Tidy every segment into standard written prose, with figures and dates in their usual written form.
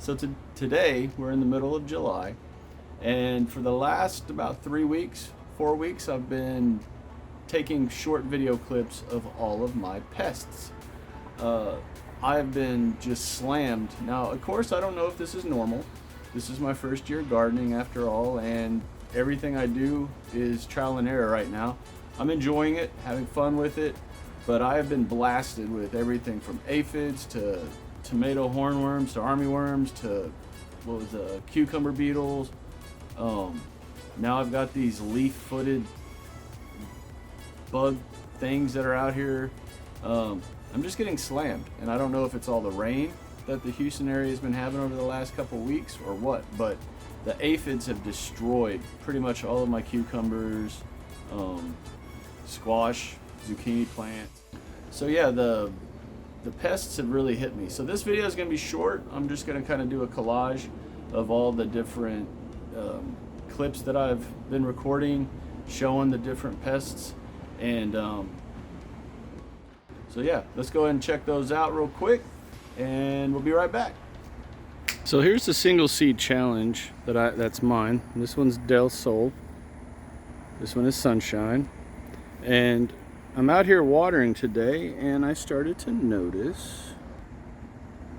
So today we're in the middle of July, and for the last about 3 weeks, 4 weeks, I've been taking short video clips of all of my pests. I've been just slammed. Now, of course, I don't know if this is normal. This is my first year gardening after all, and everything I do is trial and error right now. I'm enjoying it, having fun with it, but I have been blasted with everything from aphids to tomato hornworms to armyworms to cucumber beetles. Now I've got these leaf-footed bug things that are out here. I'm just getting slammed, and I don't know if it's all the rain that the Houston area has been having over the last couple weeks or what, but the aphids have destroyed pretty much all of my cucumbers, squash, zucchini plants. So yeah, the pests have really hit me. So this video is going to be short. I'm just going to kind of do a collage of all the different clips that I've been recording, showing the different pests. And so yeah, let's go ahead and check those out real quick, and we'll be right back. So here's the single seed challenge that's mine. This one's Del Sol. This one is Sunshine. And I'm out here watering today, and I started to notice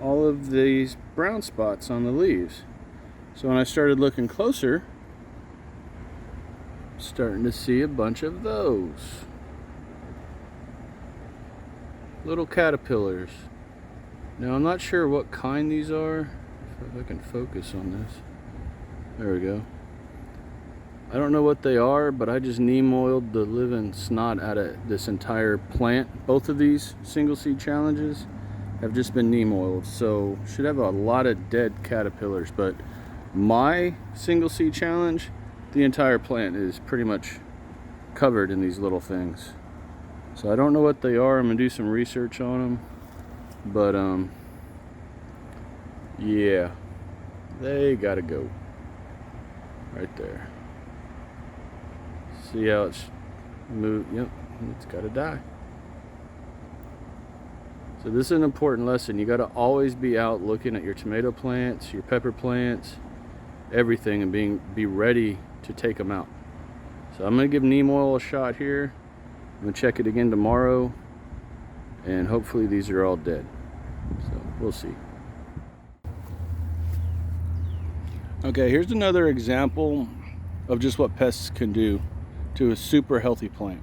all of these brown spots on the leaves. So when I started looking closer, I'm starting to see a bunch of those little caterpillars. Now I'm not sure what kind these are. If I can focus on this. There we go. I don't know what they are, but I just neem oiled the living snot out of this entire plant. Both of these single seed challenges have just been neem oiled, so should have a lot of dead caterpillars. But my single seed challenge, the entire plant is pretty much covered in these little things. So I don't know what they are. I'm gonna do some research on them, but yeah, they gotta go right there. See how it's moved? Yep, it's got to die. So this is an important lesson. You got to always be out looking at your tomato plants, your pepper plants, everything, and be ready to take them out. So I'm going to give neem oil a shot here. I'm going to check it again tomorrow, and hopefully these are all dead. So we'll see. Okay, here's another example of just what pests can do to a super healthy plant.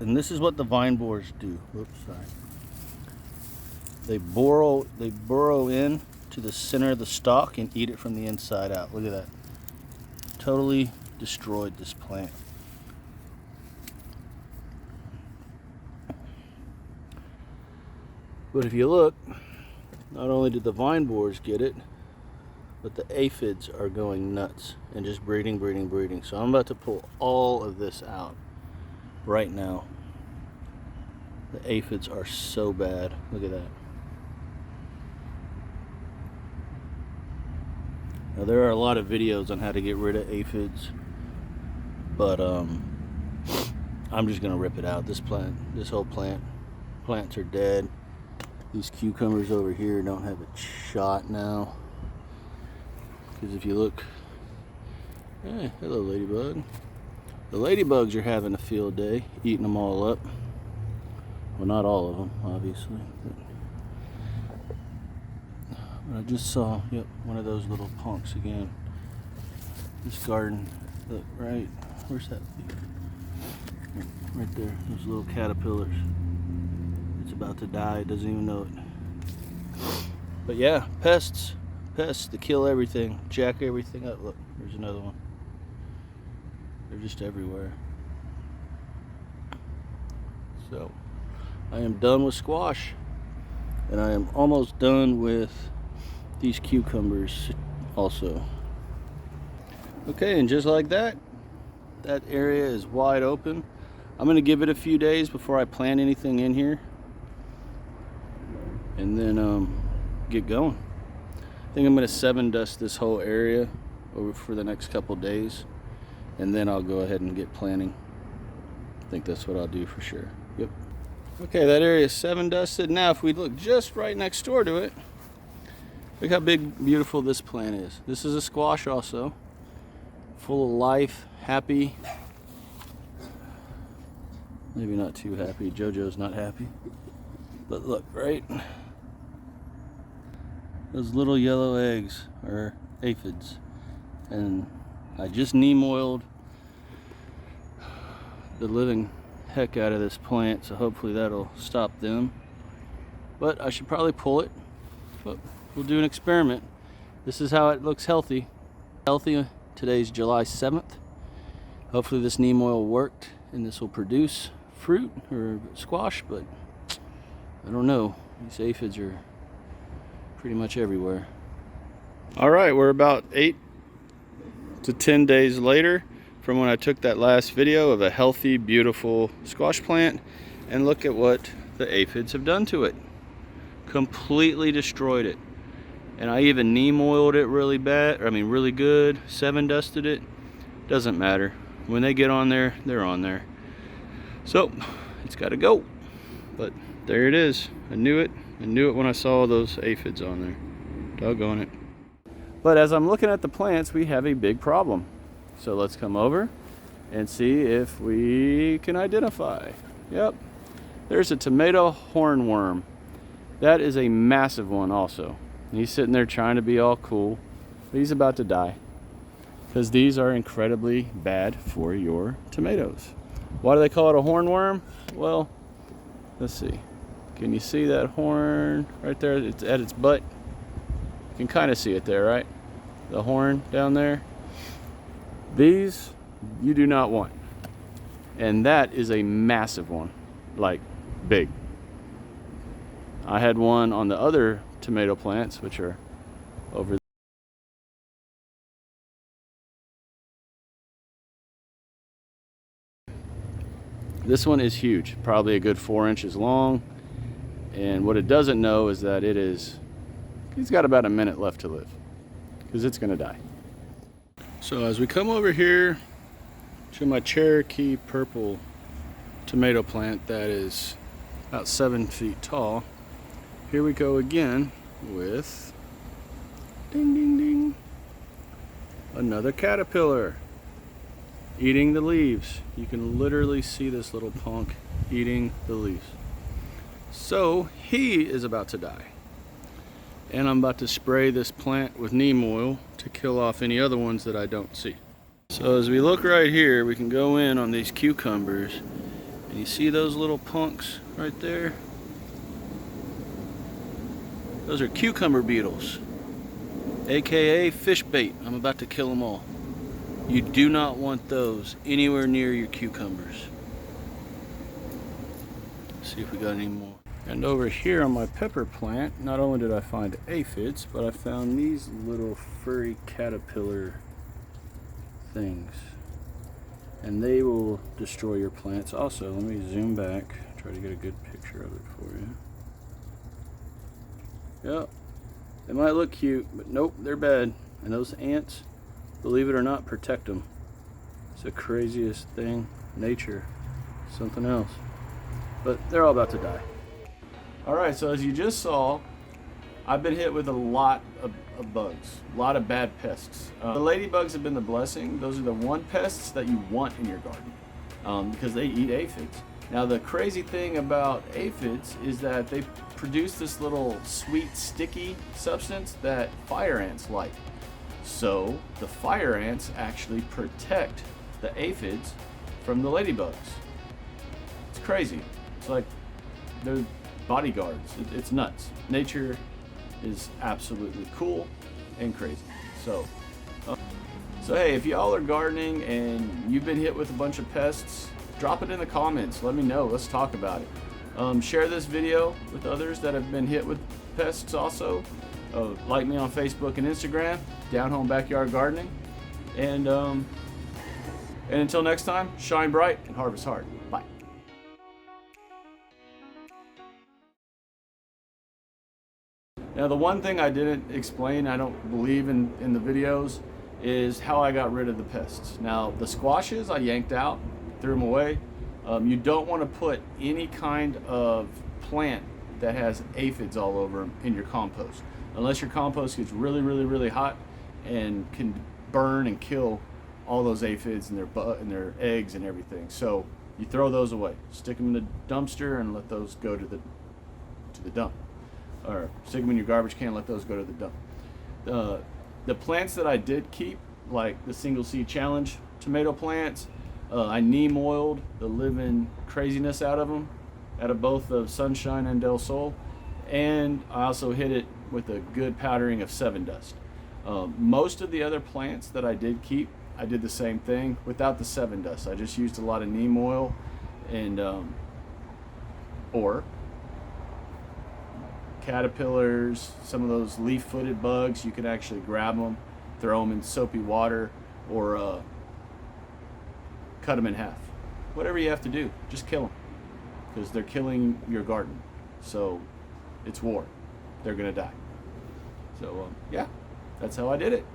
And this is what the vine borers do. Whoops, sorry. They burrow in to the center of the stalk and eat it from the inside out. Look at that. Totally destroyed this plant. But if you look, not only did the vine borers get it, but the aphids are going nuts and just breeding. So I'm about to pull all of this out right now. The aphids are so bad. Look at that. Now there are a lot of videos on how to get rid of aphids, but I'm just gonna rip it out. This whole plants are dead. These cucumbers over here don't have a shot now. Because if you look, hello ladybug. The ladybugs are having a field day, eating them all up. Well, not all of them, obviously. But I just saw, one of those little punks again. This garden, look, right, where's that leaf? Right there, those little caterpillars. It's about to die, it doesn't even know it. But yeah, pests to kill everything, jack everything up. Look, there's another one. They're just everywhere. So I am done with squash, and I am almost done with these cucumbers also. Okay, and just like that, that area is wide open. I'm going to give it a few days before I plant anything in here, and then get going. I think I'm going to 7 dust this whole area over for the next couple days, and then I'll go ahead and get planting. I think that's what I'll do for sure. Yep. Okay, that area is 7 dusted. Now if we look just right next door to it, Look how big, beautiful this plant is. This is a squash also. Full of life, happy. Maybe not too happy. JoJo's not happy. But look, right? Those little yellow eggs are aphids. And I just neem oiled the living heck out of this plant, so hopefully that'll stop them. But I should probably pull it. But we'll do an experiment. This is how it looks healthy. Today's July 7th. Hopefully this neem oil worked and this will produce fruit or squash, but I don't know. These aphids are pretty much everywhere. All right, we're about 8 to 10 days later from when I took that last video of a healthy, beautiful squash plant, and look at what the aphids have done to it. Completely destroyed it. And I even neem oiled it really bad, really good, 7 dusted it. Doesn't matter. When they get on there, they're on there. So it's got to go. But there it is. I knew it. I knew it when I saw those aphids on there. Doggone it. But as I'm looking at the plants, we have a big problem. So let's come over and see if we can identify. Yep. There's a tomato hornworm. That is a massive one also. He's sitting there trying to be all cool, but he's about to die because these are incredibly bad for your tomatoes. Why do they call it a hornworm? Well, let's see. Can you see that horn right there? It's at its butt. You can kind of see it there, right? The horn down there. These you do not want. And that is a massive one, like big. I had one on the other tomato plants, which are over there. This one is huge, probably a good 4 inches long. And what it doesn't know is that it's got about a minute left to live because it's gonna die. So as we come over here to my Cherokee purple tomato plant that is about 7 feet tall, here we go again with, ding ding ding, another caterpillar eating the leaves. You can literally see this little punk eating the leaves. So he is about to die. And I'm about to spray this plant with neem oil to kill off any other ones that I don't see. So as we look right here, we can go in on these cucumbers, and you see those little punks right there? Those are cucumber beetles, aka fish bait. I'm about to kill them all. You do not want those anywhere near your cucumbers. Let's see if we got any more. And over here on my pepper plant, not only did I find aphids, but I found these little furry caterpillar things. And they will destroy your plants also. Let me zoom back, try to get a good picture of it for you. Yep, they might look cute, but nope, they're bad. And those ants, believe it or not, protect them. It's the craziest thing. Nature, something else. But they're all about to die. All right, so as you just saw, I've been hit with a lot of bugs, a lot of bad pests. The ladybugs have been the blessing. Those are the one pests that you want in your garden because they eat aphids. Now the crazy thing about aphids is that they produce this little sweet sticky substance that fire ants like. So the fire ants actually protect the aphids from the ladybugs. It's crazy. It's like they're bodyguards. It's nuts. Nature is absolutely cool and crazy. So hey, if y'all are gardening and you've been hit with a bunch of pests, drop it in the comments. Let me know. Let's talk about it. Share this video with others that have been hit with pests also. Like me on Facebook and Instagram, Down Home Backyard Gardening. And until next time, shine bright and harvest hard. Bye. Now the one thing I didn't explain, I don't believe in the videos, is how I got rid of the pests. Now the squashes I yanked out, threw them away. You don't want to put any kind of plant that has aphids all over them in your compost. unless your compost gets really, really, really hot and can burn and kill all those aphids and their eggs and everything. So you throw those away, stick them in the dumpster, and let those go to the dump, or stick them in your garbage can, let those go to the dump. The plants that I did keep, like the single seed challenge tomato plants, I neem oiled the living craziness out of both of Sunshine and Del Sol, and I also hit it with a good powdering of 7 Dust. Most of the other plants that I did keep, I did the same thing without the 7 Dust. I just used a lot of neem oil and or caterpillars, some of those leaf-footed bugs. You can actually grab them, throw them in soapy water, or cut them in half. Whatever you have to do, just kill them, because they're killing your garden. So it's war. They're gonna die. So yeah, that's how I did it.